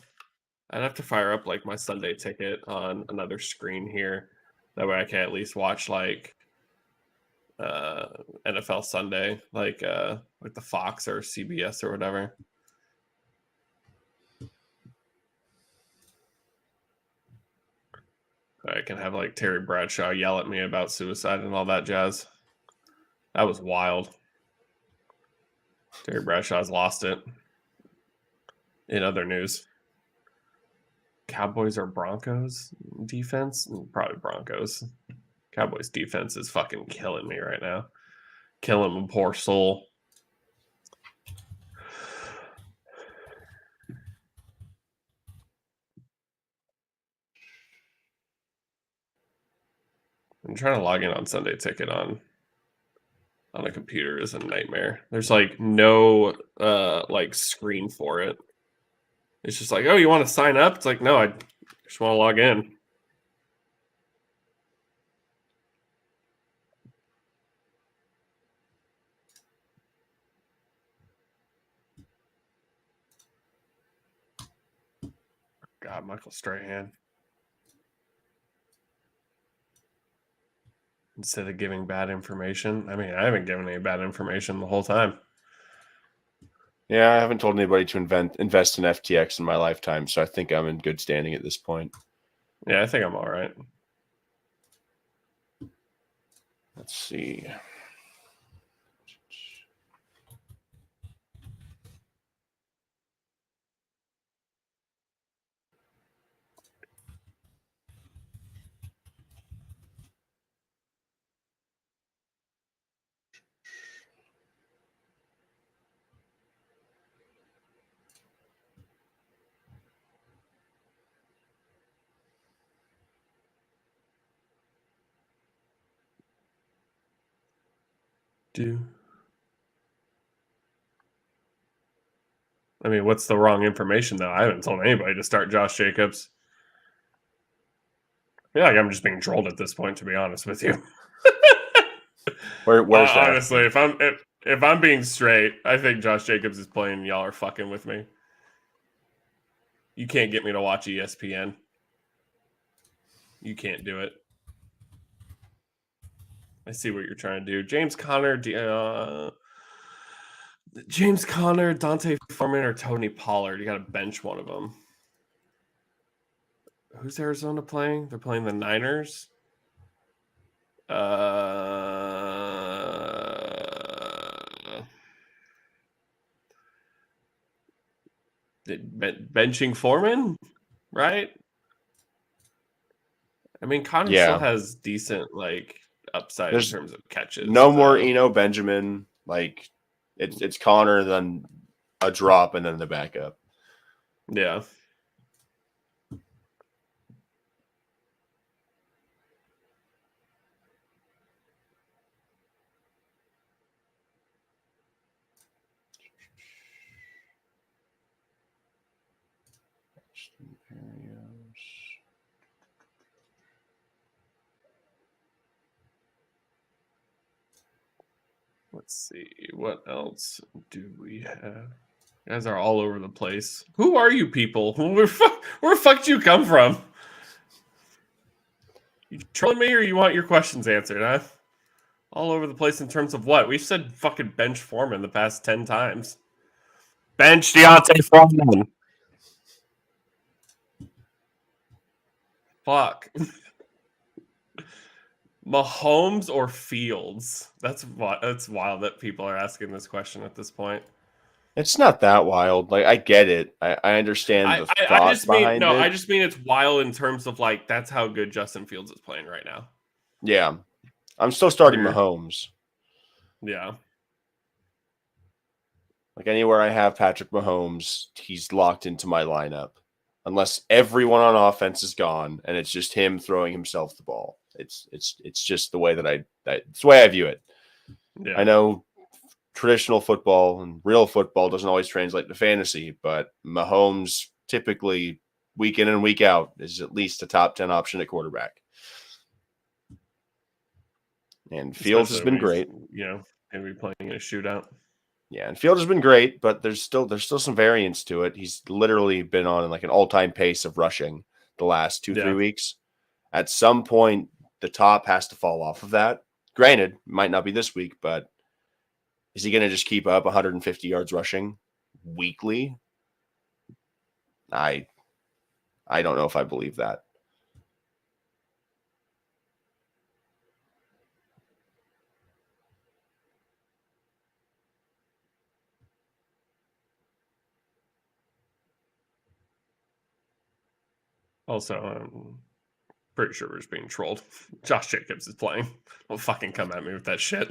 S2: have to fire up like my Sunday ticket on another screen here. That way, I can at least watch like NFL Sunday, like the Fox or CBS or whatever. I can have like Terry Bradshaw yell at me about suicide and all that jazz. That was wild. Terry Bradshaw's lost it. In other news, Cowboys or Broncos defense? Probably Broncos. Cowboys defense is fucking killing me right now. Killing my poor soul. I'm trying to log in on Sunday Ticket on a computer is a nightmare. There's like no like screen for it. It's just like, oh, you want to sign up? It's like, no, I just want to log in. God, Michael Strahan. Instead of giving bad information. I mean, I haven't given any bad information the whole time.
S1: Yeah, I haven't told anybody to invest in FTX in my lifetime, so I think I'm in good standing at this point.
S2: Yeah, I think I'm all right.
S1: Let's see.
S2: I mean, what's the wrong information, though? I haven't told anybody to start Josh Jacobs. I feel like I'm just being trolled at this point, to be honest with you.
S1: Where's that?
S2: Honestly, if I'm being straight, I think Josh Jacobs is playing. Y'all are fucking with me. You can't get me to watch ESPN. You can't do it. I see what you're trying to do. James Conner, Dante Foreman, or Tony Pollard. You got to bench one of them. Who's Arizona playing? They're playing the Niners. Benching Foreman, right? I mean, Connor still has decent like upside in terms of catches.
S1: No more Eno Benjamin. Like it's Connor, then a drop, and then the backup.
S2: Yeah. Let's see. What else do we have? You guys are all over the place. Who are you people? Where the fuck did you come from? You trolling me or you want your questions answered, huh? All over the place in terms of what? We've said fucking bench Foreman the past 10 times. Bench Deontay Foreman. Fuck. Mahomes or Fields? That's wild that people are asking this question at this point.
S1: It's not that wild. Like I get it. I understand the thought behind it.
S2: I just mean it's wild in terms of like that's how good Justin Fields is playing right now.
S1: Yeah. I'm still starting Mahomes.
S2: Yeah.
S1: Like anywhere I have Patrick Mahomes, he's locked into my lineup. Unless everyone on offense is gone and it's just him throwing himself the ball. It's just the way it's the way I view it.
S2: Yeah.
S1: I know traditional football and real football doesn't always translate to fantasy, but Mahomes typically week in and week out is at least a top 10 option at quarterback. And Fields has been great.
S2: Going to be playing in a shootout.
S1: Yeah, and Fields has been great, but there's still some variance to it. He's literally been on like an all-time pace of rushing the last 2-3 weeks. At some point, the top has to fall off of that. Granted, might not be this week, but is he going to just keep up 150 yards rushing weekly? I don't know if I believe that.
S2: Also, I'm pretty sure we're just being trolled. Josh Jacobs is playing. Don't fucking come at me with that shit.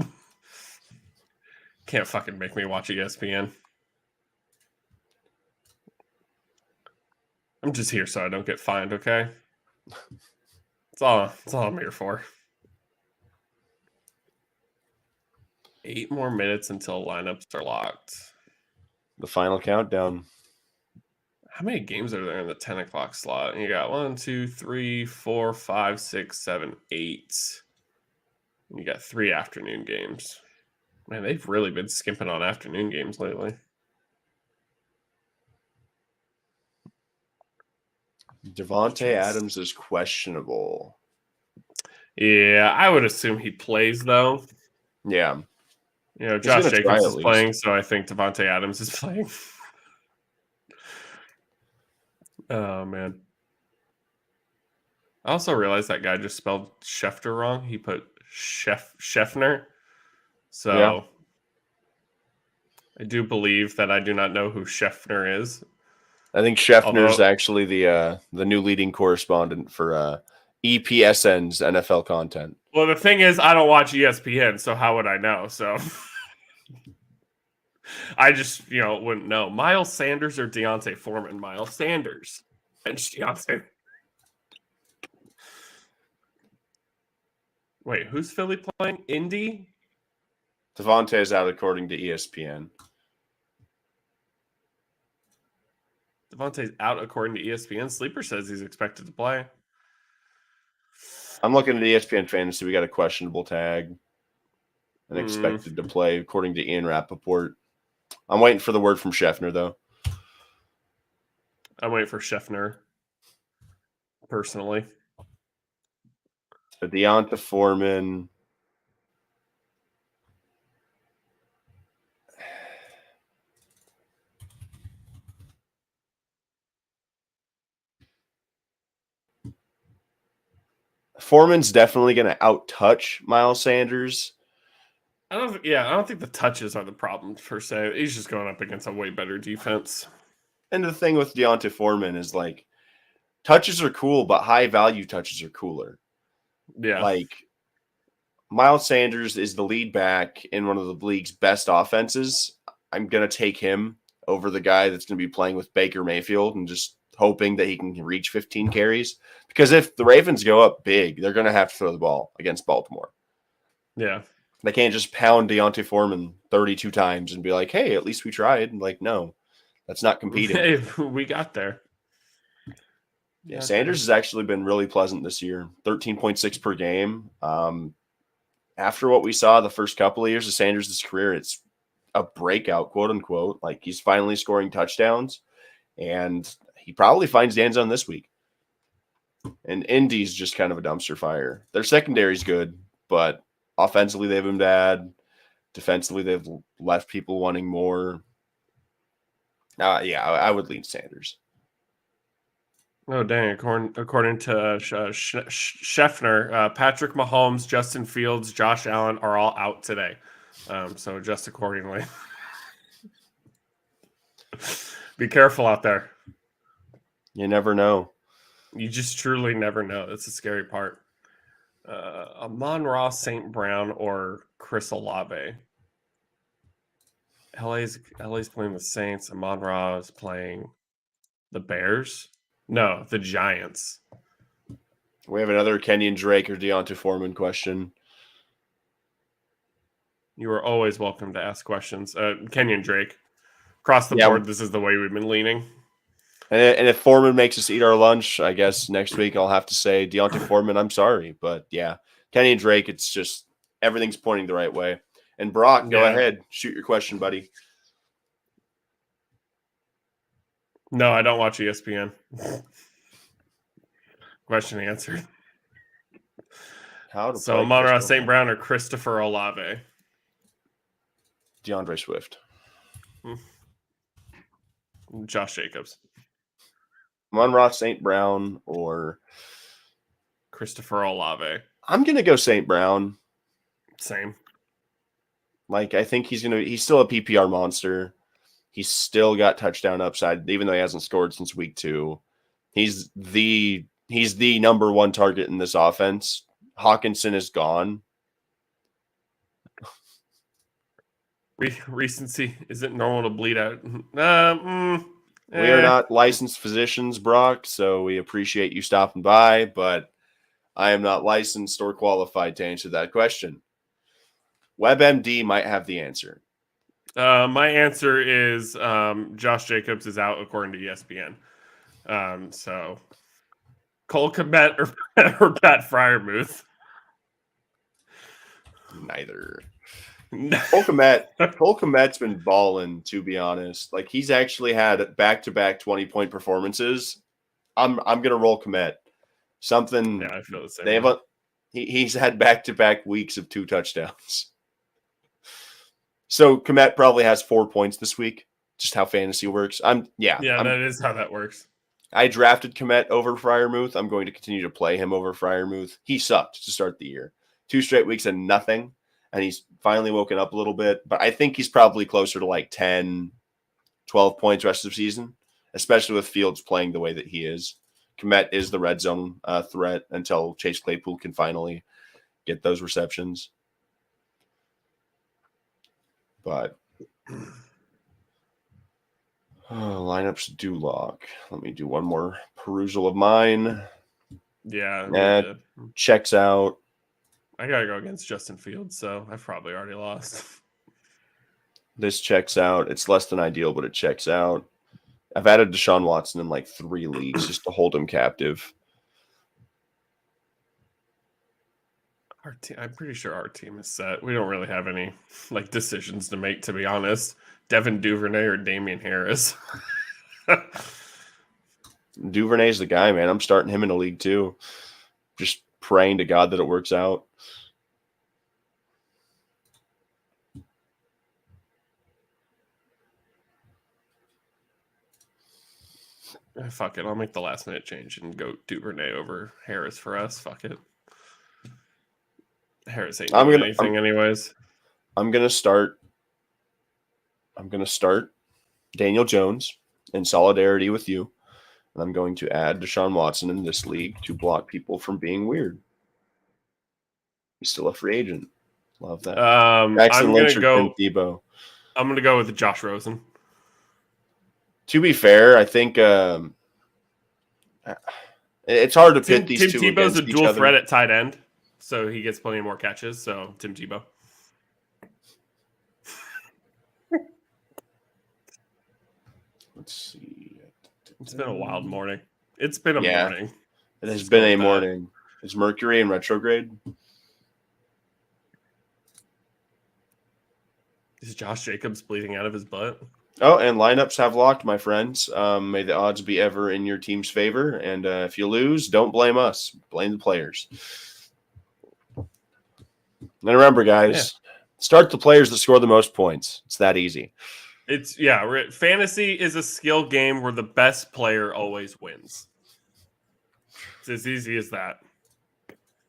S2: Can't fucking make me watch ESPN. I'm just here so I don't get fined, okay? That's all I'm here for. 8 more minutes until lineups are locked.
S1: The final countdown.
S2: How many games are there in the 10 o'clock slot? You got 1, 2, 3, 4, 5, 6, 7, 8. You got 3 afternoon games. Man, they've really been skimping on afternoon games lately.
S1: Devontae Adams is questionable.
S2: Yeah, I would assume he plays, though.
S1: Yeah.
S2: Josh Jacobs is playing, so I think Devontae Adams is playing. Oh, man. I also realized that guy just spelled Schefter wrong. He put Scheffner. So yeah. I do believe that I do not know who Scheffner is.
S1: I think Scheffner is actually the new leading correspondent for EPSN's NFL content.
S2: Well, the thing is, I don't watch ESPN, so how would I know? So I just, wouldn't know. Miles Sanders or Deontay Foreman? Miles Sanders. Bench Deontay. Wait, who's Philly playing? Indy?
S1: Devontae is out according to ESPN.
S2: Devontae's out according to ESPN. Sleeper says he's expected to play.
S1: I'm looking at ESPN Fantasy. We got a questionable tag and expected to play according to Ian Rappaport. I'm waiting for the word from Scheffner, though.
S2: I'm waiting for Scheffner, personally.
S1: So Deonta Foreman. Foreman's definitely going to out-touch Miles Sanders.
S2: I don't think the touches are the problem per se. He's just going up against a way better defense.
S1: And the thing with Deonta Foreman is like touches are cool, but high-value touches are cooler.
S2: Yeah.
S1: Like Miles Sanders is the lead back in one of the league's best offenses. I'm going to take him over the guy that's going to be playing with Baker Mayfield and just hoping that he can reach 15 carries. Because if the Ravens go up big, they're going to have to throw the ball against Baltimore.
S2: Yeah.
S1: They can't just pound Deonta Foreman 32 times and be like, hey, at least we tried. Like, no, that's not competing.
S2: Hey, we got there.
S1: Yeah, Sanders has actually been really pleasant this year. 13.6 per game. After what we saw the first couple of years of Sanders' career, it's a breakout, quote unquote. Like he's finally scoring touchdowns, and he probably finds the end zone this week. And Indy's just kind of a dumpster fire. Their secondary's good, but offensively they've been bad. Defensively they've left people wanting more. I would lean Sanders.
S2: Oh, dang. According to Scheffner, Patrick Mahomes, Justin Fields, Josh Allen are all out today. So adjust accordingly. Be careful out there.
S1: You never know.
S2: You just truly never know. That's the scary part. Amon-Ra St. Brown or Chris Olave. LA's playing the Saints. Amon-Ra is playing the Bears. No, the Giants.
S1: We have another Kenyon Drake or Deontay Foreman question.
S2: You are always welcome to ask questions. Kenyon Drake. Across the board, this is the way we've been leaning.
S1: And if Foreman makes us eat our lunch, I guess next week I'll have to say Deontay Foreman, I'm sorry. But yeah, Kenyon Drake, it's just everything's pointing the right way. And Brock, go ahead. Shoot your question, buddy.
S2: No, I don't watch ESPN. Question answered. So Amon-Ra St. Brown or Christopher Olave?
S1: DeAndre Swift.
S2: Josh Jacobs.
S1: Amon-Ra St. Brown or
S2: Christopher Olave.
S1: I'm gonna go St. Brown.
S2: Same.
S1: Like, I think he's still a PPR monster. He's still got touchdown upside, even though he hasn't scored since week 2. He's the number one target in this offense. Hawkinson is gone.
S2: Recency isn't normal to bleed out.
S1: We are not licensed physicians, Brock, so we appreciate you stopping by, but I am not licensed or qualified to answer that question. WebMD might have the answer.
S2: My answer is Josh Jacobs is out according to ESPN. So Cole Kmet or Pat Freiermuth?
S1: Neither. Cole Kmet's been balling, to be honest. Like, he's actually had back-to-back 20-point performances. I'm gonna roll Kmet. Something.
S2: Yeah, I feel the same.
S1: He's had back-to-back weeks of 2 touchdowns. So Kmet probably has 4 points this week. Just how fantasy works.
S2: That is how that works.
S1: I drafted Kmet over Freiermuth. I'm going to continue to play him over Freiermuth. He sucked to start the year. 2 straight weeks and nothing. And he's finally woken up a little bit. But I think he's probably closer to like 10, 12 points rest of the season, especially with Fields playing the way that he is. Kmet is the red zone threat until Chase Claypool can finally get those receptions. But lineups do lock. Let me do one more perusal of mine.
S2: Yeah.
S1: That checks out.
S2: I got to go against Justin Fields, so I've probably already lost.
S1: This checks out. It's less than ideal, but it checks out. I've added Deshaun Watson in like 3 leagues just to hold him captive.
S2: I'm pretty sure our team is set. We don't really have any like decisions to make, to be honest. Devin Duvernay or Damian Harris.
S1: Duvernay's the guy, man. I'm starting him in a league too. Just praying to God that it works out.
S2: Fuck it. I'll make the last minute change and go Duvernay over Harris for us. Fuck it. Harris ain't doing anything anyways.
S1: I'm gonna start Daniel Jones in solidarity with you. And I'm going to add Deshaun Watson in this league to block people from being weird. He's still a free agent. Love that.
S2: Jackson Lynch or
S1: Tim Tebow.
S2: I'm going to go with Josh Rosen.
S1: To be fair, I think it's hard to pit these two
S2: Tebow's
S1: against
S2: a dual threat at tight end, so he gets plenty more catches. So Tim Tebow.
S1: Let's see.
S2: It's been a wild morning. It's been a morning.
S1: It has been a morning. Is Mercury in retrograde?
S2: Is Josh Jacobs bleeding out of his butt?
S1: Oh, and lineups have locked, my friends. May the odds be ever in your team's favor. And if you lose, don't blame us. Blame the players. And remember, guys, start the players that score the most points. It's that easy.
S2: Fantasy is a skill game where the best player always wins. It's as easy as that.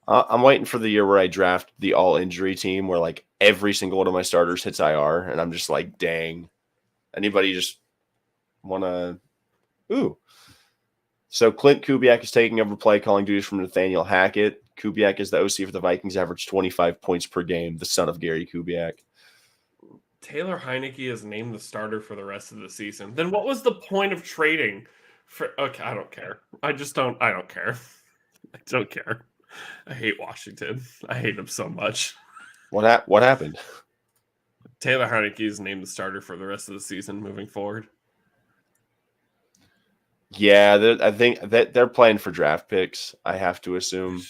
S1: I'm waiting for the year where I draft the all-injury team where, like, every single one of my starters hits IR, and I'm just like, dang. Anybody just want to – ooh. So Clint Kubiak is taking over play calling duties from Nathaniel Hackett. Kubiak is the OC for the Vikings, averaged 25 points per game, the son of Gary Kubiak.
S2: Taylor Heineke is named the starter for the rest of the season. Then what was the point of trading for? Okay, I don't care. I don't care. I don't care. I hate Washington. I hate them so much.
S1: What happened?
S2: Taylor Heineke is named the starter for the rest of the season moving forward.
S1: Yeah, I think that they're playing for draft picks. I have to assume.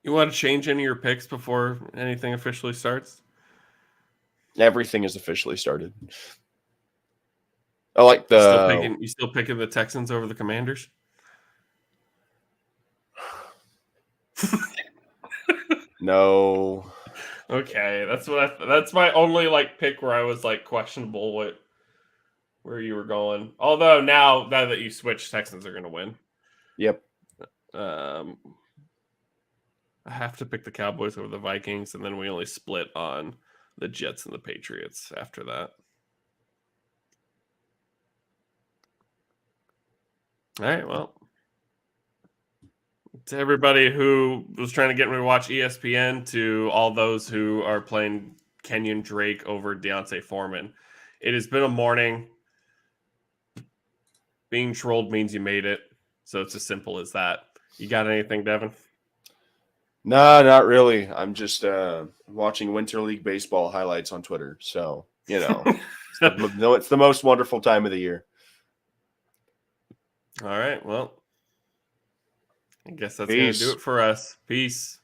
S2: You want to change any of your picks before anything officially starts?
S1: Everything is officially started. I like
S2: You still picking the Texans over the Commanders?
S1: No.
S2: Okay, that's my only like pick where I was like questionable where you were going. Although now that you switch, Texans are going to win.
S1: Yep.
S2: I have to pick the Cowboys over the Vikings, and then we only split on the Jets and the Patriots after that. All right, well, to everybody who was trying to get me to watch ESPN, to all those who are playing Kenyon Drake over Deontay Foreman, it has been a morning. Being trolled means you made it, so it's as simple as that. You got anything, Devin?
S1: No, not really. I'm just watching Winter League baseball highlights on Twitter. So, it's the most wonderful time of the year.
S2: All right, well, I guess that's going to do it for us. Peace.